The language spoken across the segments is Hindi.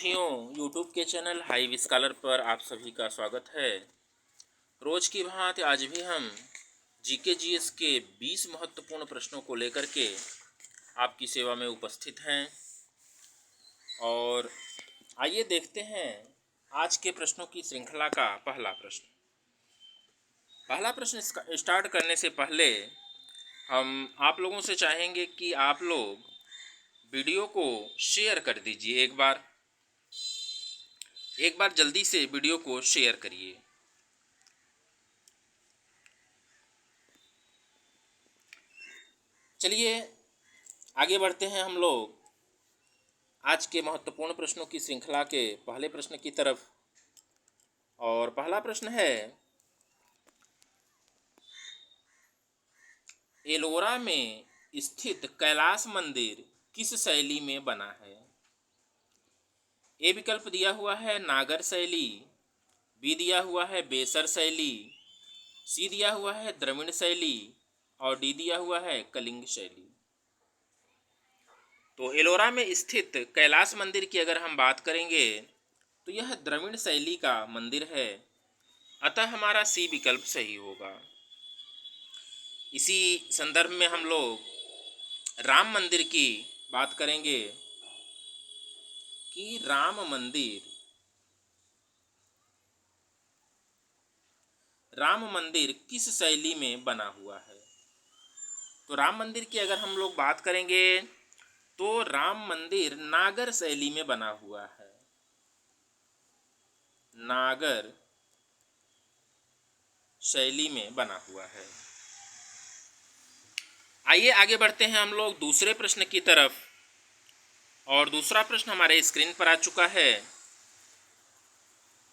साथियों, यूट्यूब के चैनल हाई स्कॉलर पर आप सभी का स्वागत है। रोज की भांति आज भी हम जीके जीएस के 20 महत्वपूर्ण प्रश्नों को लेकर के आपकी सेवा में उपस्थित हैं। और आइए देखते हैं आज के प्रश्नों की श्रृंखला का पहला प्रश्न स्टार्ट करने से पहले हम आप लोगों से चाहेंगे कि आप लोग वीडियो को शेयर कर दीजिए। एक बार जल्दी से वीडियो को शेयर करिए। चलिए आगे बढ़ते हैं हम लोग आज के महत्वपूर्ण प्रश्नों की श्रृंखला के पहले प्रश्न की तरफ। और पहला प्रश्न है, एलोरा में स्थित कैलाश मंदिर किस शैली में बना है? ए विकल्प दिया हुआ है नागर शैली, बी दिया हुआ है बेसर शैली, सी दिया हुआ है द्रविड़ शैली और डी दिया हुआ है कलिंग शैली। तो एलोरा में स्थित कैलाश मंदिर की अगर हम बात करेंगे तो यह द्रविड़ शैली का मंदिर है, अतः हमारा सी विकल्प सही होगा। इसी संदर्भ में हम लोग राम मंदिर की बात करेंगे कि राम मंदिर किस शैली में बना हुआ है। तो राम मंदिर की अगर हम लोग बात करेंगे तो राम मंदिर नागर शैली में बना हुआ है। नागर शैली में बना हुआ है। आइए आगे बढ़ते हैं हम लोग दूसरे प्रश्न की तरफ। और दूसरा प्रश्न हमारे स्क्रीन पर आ चुका है।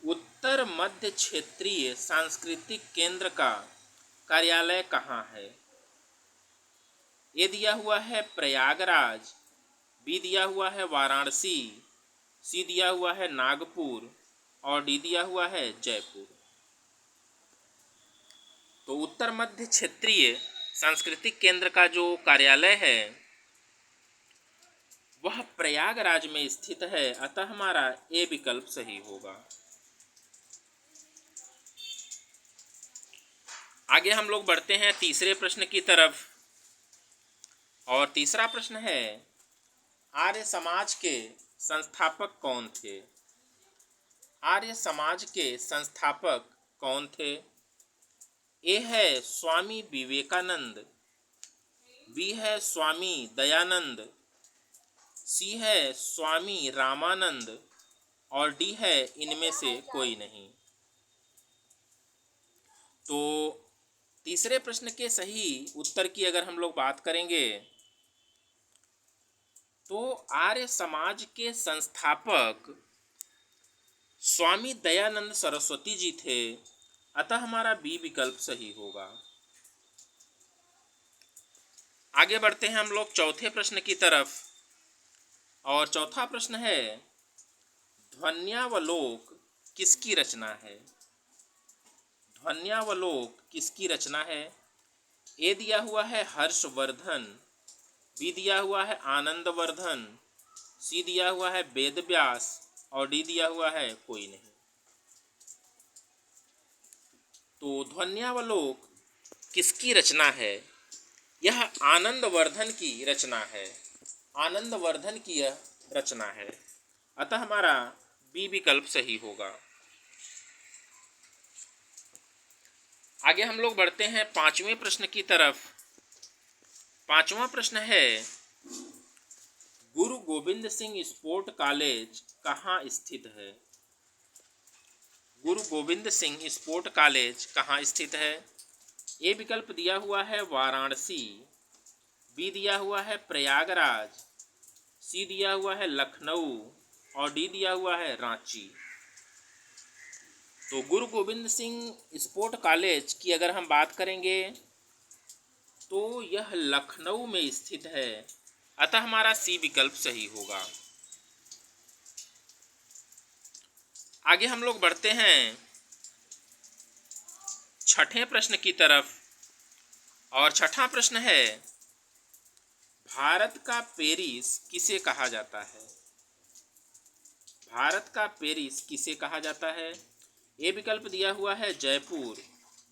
उत्तर मध्य क्षेत्रीय सांस्कृतिक केंद्र का कार्यालय कहाँ है? ए दिया हुआ है प्रयागराज, बी दिया हुआ है वाराणसी, सी दिया हुआ है नागपुर और डी दिया हुआ है जयपुर। तो उत्तर मध्य क्षेत्रीय सांस्कृतिक केंद्र का जो कार्यालय है वह प्रयागराज में स्थित है, अतः हमारा ए विकल्प सही होगा। आगे हम लोग बढ़ते हैं तीसरे प्रश्न की तरफ। और तीसरा प्रश्न है, आर्य समाज के संस्थापक कौन थे? आर्य समाज के संस्थापक कौन थे? ए है स्वामी विवेकानंद, बी है स्वामी दयानंद, सी है स्वामी रामानंद और डी है इनमें से कोई नहीं। तो तीसरे प्रश्न के सही उत्तर की अगर हम लोग बात करेंगे तो आर्य समाज के संस्थापक स्वामी दयानंद सरस्वती जी थे, अतः हमारा बी विकल्प सही होगा। आगे बढ़ते हैं हम लोग चौथे प्रश्न की तरफ। और चौथा प्रश्न है, ध्वन्यावलोक किसकी रचना है? ध्वन्यावलोक किसकी रचना है? ए दिया हुआ है हर्षवर्धन, बी दिया हुआ है आनंदवर्धन, सी दिया हुआ है वेदव्यास और डी दिया हुआ है कोई नहीं। तो ध्वन्यावलोक किसकी रचना है? यह आनंदवर्धन की रचना है। आनंदवर्धन की यह रचना है, अतः हमारा बी विकल्प सही होगा। आगे हम लोग बढ़ते हैं पांचवें प्रश्न की तरफ। पांचवा प्रश्न है, गुरु गोविंद सिंह स्पोर्ट कॉलेज कहाँ स्थित है? गुरु गोविंद सिंह स्पोर्ट कॉलेज कहाँ स्थित है? ए विकल्प दिया हुआ है वाराणसी, बी दिया हुआ है प्रयागराज, सी दिया हुआ है लखनऊ और डी दिया हुआ है रांची। तो गुरु गोविंद सिंह स्पोर्ट कॉलेज की अगर हम बात करेंगे तो यह लखनऊ में स्थित है, अतः हमारा सी विकल्प सही होगा। आगे हम लोग बढ़ते हैं छठे प्रश्न की तरफ। और छठा प्रश्न है, भारत का पेरिस किसे कहा जाता है? भारत का पेरिस किसे कहा जाता है? ए विकल्प दिया हुआ है जयपुर,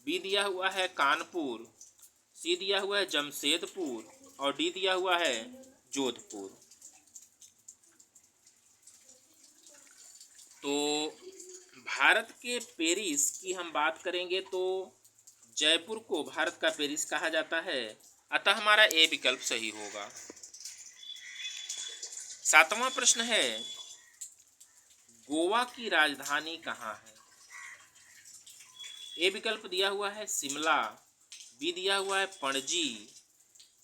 बी दिया हुआ है कानपुर, सी दिया हुआ है जमशेदपुर और डी दिया हुआ है जोधपुर। तो भारत के पेरिस की हम बात करेंगे तो जयपुर को भारत का पेरिस कहा जाता है, अतः हमारा ए विकल्प सही होगा। 7वां प्रश्न है, गोवा की राजधानी कहाँ है? ए विकल्प दिया हुआ है शिमला, बी दिया हुआ है पणजी,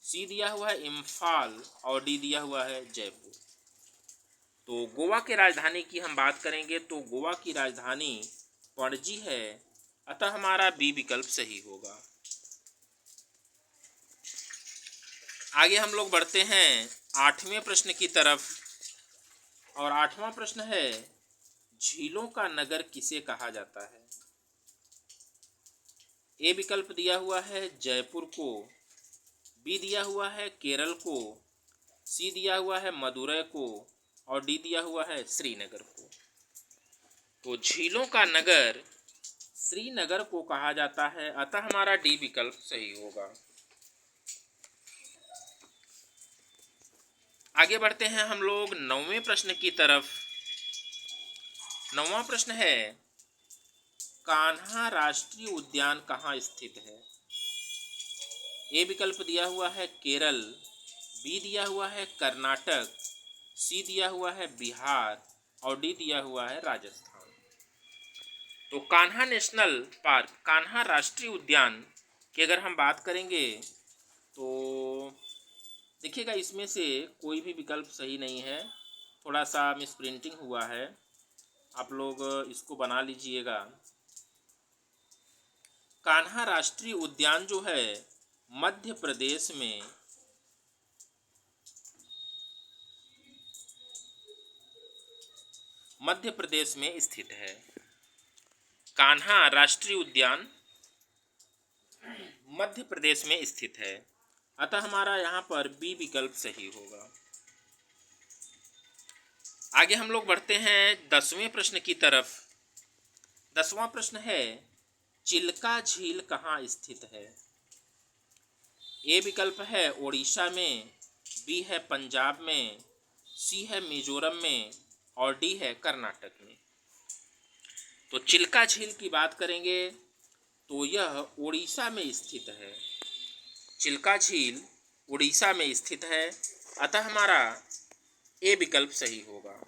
सी दिया हुआ है इम्फाल और डी दिया हुआ है जयपुर। तो गोवा की राजधानी की हम बात करेंगे तो गोवा की राजधानी पणजी है, अतः हमारा बी विकल्प सही होगा। आगे हम लोग बढ़ते हैं 8वें प्रश्न की तरफ और 8वां प्रश्न है, झीलों का नगर किसे कहा जाता है? ए विकल्प दिया हुआ है जयपुर को, बी दिया हुआ है केरल को, सी दिया हुआ है मदुरै को और डी दिया हुआ है श्रीनगर को। तो झीलों का नगर श्रीनगर को कहा जाता है, अतः हमारा डी विकल्प सही होगा। आगे बढ़ते हैं हम लोग 9वें प्रश्न की तरफ। 9वां प्रश्न है, कान्हा राष्ट्रीय उद्यान कहाँ स्थित है? ए विकल्प दिया हुआ है केरल, बी दिया हुआ है कर्नाटक, सी दिया हुआ है बिहार और डी दिया हुआ है राजस्थान। तो कान्हा नेशनल पार्क, कान्हा राष्ट्रीय उद्यान की अगर हम बात करेंगे तो देखिएगा इसमें से कोई भी विकल्प सही नहीं है, थोड़ा सा मिसप्रिंटिंग हुआ है, आप लोग इसको बना लीजिएगा। कान्हा राष्ट्रीय उद्यान जो है मध्य प्रदेश में स्थित है। कान्हा राष्ट्रीय उद्यान मध्य प्रदेश में स्थित है, अतः हमारा यहाँ पर बी विकल्प सही होगा। आगे हम लोग बढ़ते हैं 10वें प्रश्न की तरफ। 10वां प्रश्न है, चिल्का झील कहाँ स्थित है? ए विकल्प है ओडिशा में, बी है पंजाब में, सी है मिजोरम में और डी है कर्नाटक में। तो चिल्का झील की बात करेंगे तो यह ओडिशा में स्थित है। चिल्का झील उड़ीसा में स्थित है, अतः हमारा ए विकल्प सही होगा।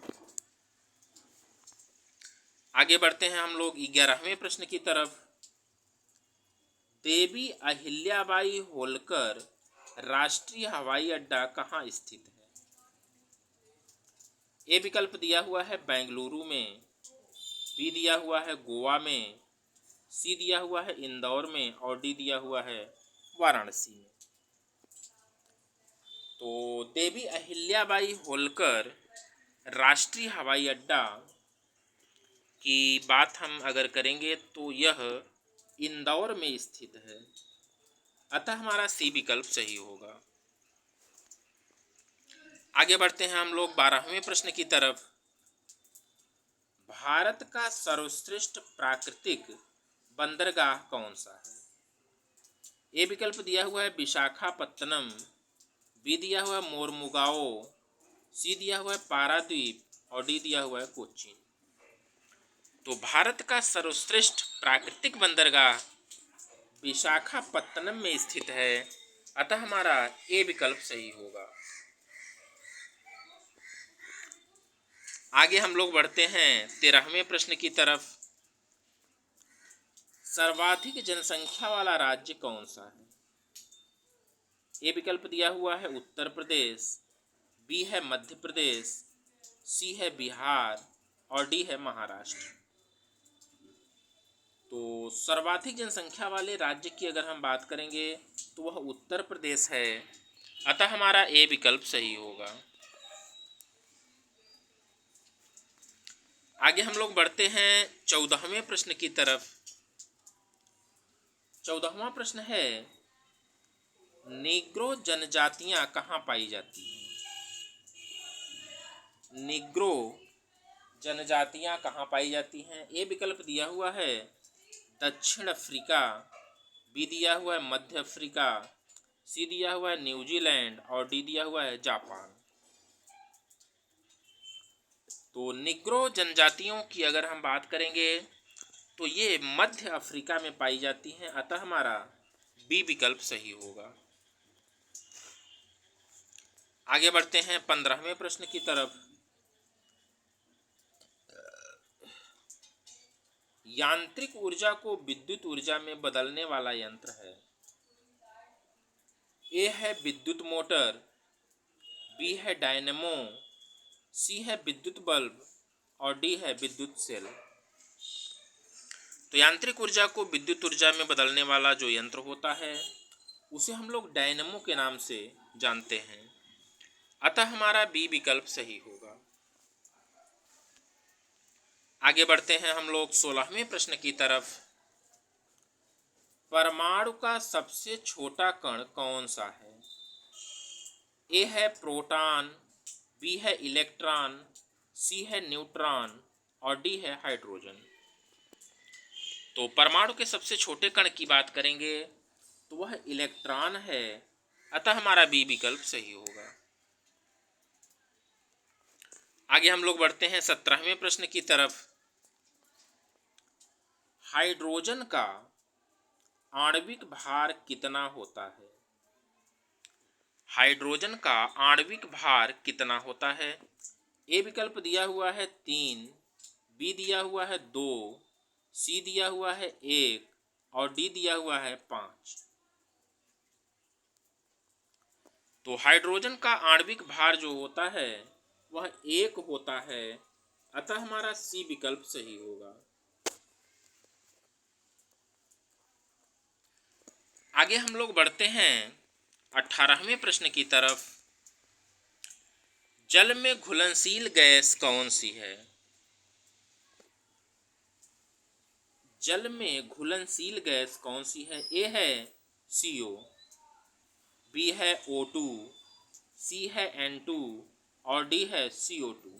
आगे बढ़ते हैं हम लोग 11वें प्रश्न की तरफ। देवी अहिल्याबाई होलकर राष्ट्रीय हवाई अड्डा कहाँ स्थित है? ए विकल्प दिया हुआ है बेंगलुरु में, बी दिया हुआ है गोवा में, सी दिया हुआ है इंदौर में और डी दिया हुआ है वाराणसी में। तो देवी अहिल्याबाई होलकर राष्ट्रीय हवाई अड्डा की बात हम अगर करेंगे तो यह इंदौर में स्थित है, अतः हमारा सी विकल्प सही होगा। आगे बढ़ते हैं हम लोग 12वें प्रश्न की तरफ। भारत का सर्वश्रेष्ठ प्राकृतिक बंदरगाह कौन सा है? ए विकल्प दिया हुआ है विशाखापत्तनम, बी दिया हुआ है मोरमुगाओ, सी दिया हुआ है पारादीप और डी दिया हुआ है कोच्चि। तो भारत का सर्वश्रेष्ठ प्राकृतिक बंदरगाह विशाखापत्तनम में स्थित है, अतः हमारा ए विकल्प सही होगा। आगे हम लोग बढ़ते हैं 13वें प्रश्न की तरफ। सर्वाधिक जनसंख्या वाला राज्य कौन सा है? ए विकल्प दिया हुआ है उत्तर प्रदेश, बी है मध्य प्रदेश, सी है बिहार और डी है महाराष्ट्र। तो सर्वाधिक जनसंख्या वाले राज्य की अगर हम बात करेंगे तो वह उत्तर प्रदेश है, अतः हमारा ए विकल्प सही होगा। आगे हम लोग बढ़ते हैं 14वें प्रश्न की तरफ। 14वां प्रश्न है, नीग्रो जनजातियां कहाँ पाई जाती हैं? नीग्रो जनजातियां कहाँ पाई जाती हैं? ए विकल्प दिया हुआ है दक्षिण अफ्रीका, बी दिया हुआ है मध्य अफ्रीका, सी दिया हुआ है न्यूजीलैंड और डी दिया हुआ है जापान। तो निग्रो जनजातियों की अगर हम बात करेंगे तो ये मध्य अफ्रीका में पाई जाती हैं, अतः हमारा बी विकल्प सही होगा। आगे बढ़ते हैं 15वें प्रश्न की तरफ। यांत्रिक ऊर्जा को विद्युत ऊर्जा में बदलने वाला यंत्र है। ए है विद्युत मोटर, बी है डायनेमो, सी है विद्युत बल्ब और डी है विद्युत सेल। तो यांत्रिक ऊर्जा को विद्युत ऊर्जा में बदलने वाला जो यंत्र होता है उसे हम लोग डायनेमो के नाम से जानते हैं, अतः हमारा बी विकल्प सही होगा। आगे बढ़ते हैं हम लोग 16वें प्रश्न की तरफ। परमाणु का सबसे छोटा कण कौन सा है? ए है प्रोटॉन, बी है इलेक्ट्रॉन, सी है न्यूट्रॉन और डी है हाइड्रोजन। तो परमाणु के सबसे छोटे कण की बात करेंगे तो वह इलेक्ट्रॉन है, अतः हमारा बी विकल्प सही होगा। आगे हम लोग बढ़ते हैं 17वें प्रश्न की तरफ। हाइड्रोजन का आणविक भार कितना होता है? हाइड्रोजन का आणविक भार कितना होता है? ए विकल्प दिया हुआ है 3, बी दिया हुआ है 2, सी दिया हुआ है 1 और डी दिया हुआ है 5। तो हाइड्रोजन का आणविक भार जो होता है वह 1 होता है, अतः हमारा सी विकल्प सही होगा। आगे हम लोग बढ़ते हैं 18वें प्रश्न की तरफ। जल में घुलनशील गैस कौन सी है? जल में घुलनशील गैस कौन सी है? ए है CO, बी है O2, सी है N2 और डी है CO2।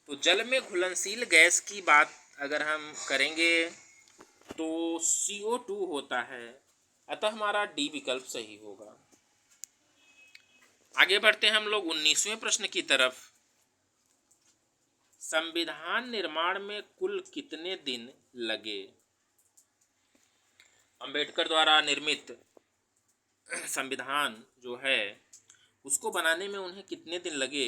तो जल में घुलनशील गैस की बात अगर हम करेंगे तो CO2 होता है, अतः हमारा डी विकल्प सही होगा। आगे बढ़ते हैं हम लोग 19वें प्रश्न की तरफ। संविधान निर्माण में कुल कितने दिन लगे? अंबेडकर द्वारा निर्मित संविधान जो है उसको बनाने में उन्हें कितने दिन लगे?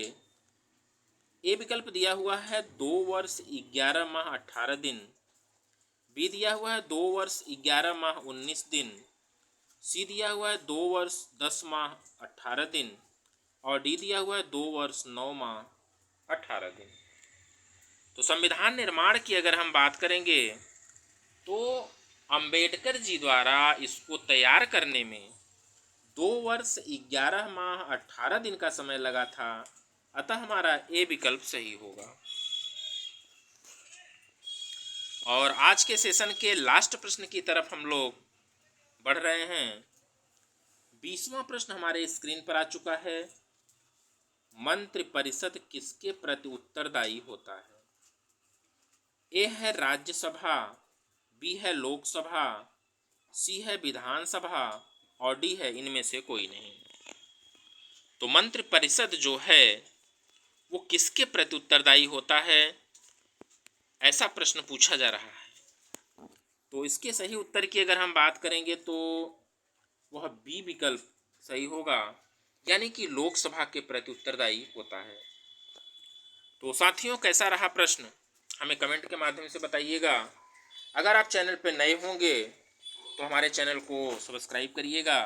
ए विकल्प दिया हुआ है 2 वर्ष 11 माह 18 दिन, बी दिया हुआ है 2 वर्ष 11 माह 19 दिन, सी दिया हुआ है 2 वर्ष 10 माह 18 दिन और डी दिया हुआ है 2 वर्ष 9 माह 18 दिन। तो संविधान निर्माण की अगर हम बात करेंगे तो अंबेडकर जी द्वारा इसको तैयार करने में 2 वर्ष 11 माह 18 दिन का समय लगा था, अतः हमारा ए विकल्प सही होगा। और आज के सेशन के लास्ट प्रश्न की तरफ हम लोग बढ़ रहे हैं। 20वां प्रश्न हमारे स्क्रीन पर आ चुका है। मंत्रिपरिषद किसके प्रति उत्तरदायी होता है? ए है राज्यसभा, बी है लोकसभा, सी है विधानसभा और डी है इनमें से कोई नहीं। तो मंत्रिपरिषद जो है वो किसके प्रति उत्तरदायी होता है, ऐसा प्रश्न पूछा जा रहा है। तो इसके सही उत्तर की अगर हम बात करेंगे तो वह बी विकल्प सही होगा, यानी कि लोकसभा के प्रति उत्तरदायी होता है। तो साथियों, कैसा रहा प्रश्न हमें कमेंट के माध्यम से बताइएगा। अगर आप चैनल पर नए होंगे तो हमारे चैनल को सब्सक्राइब करिएगा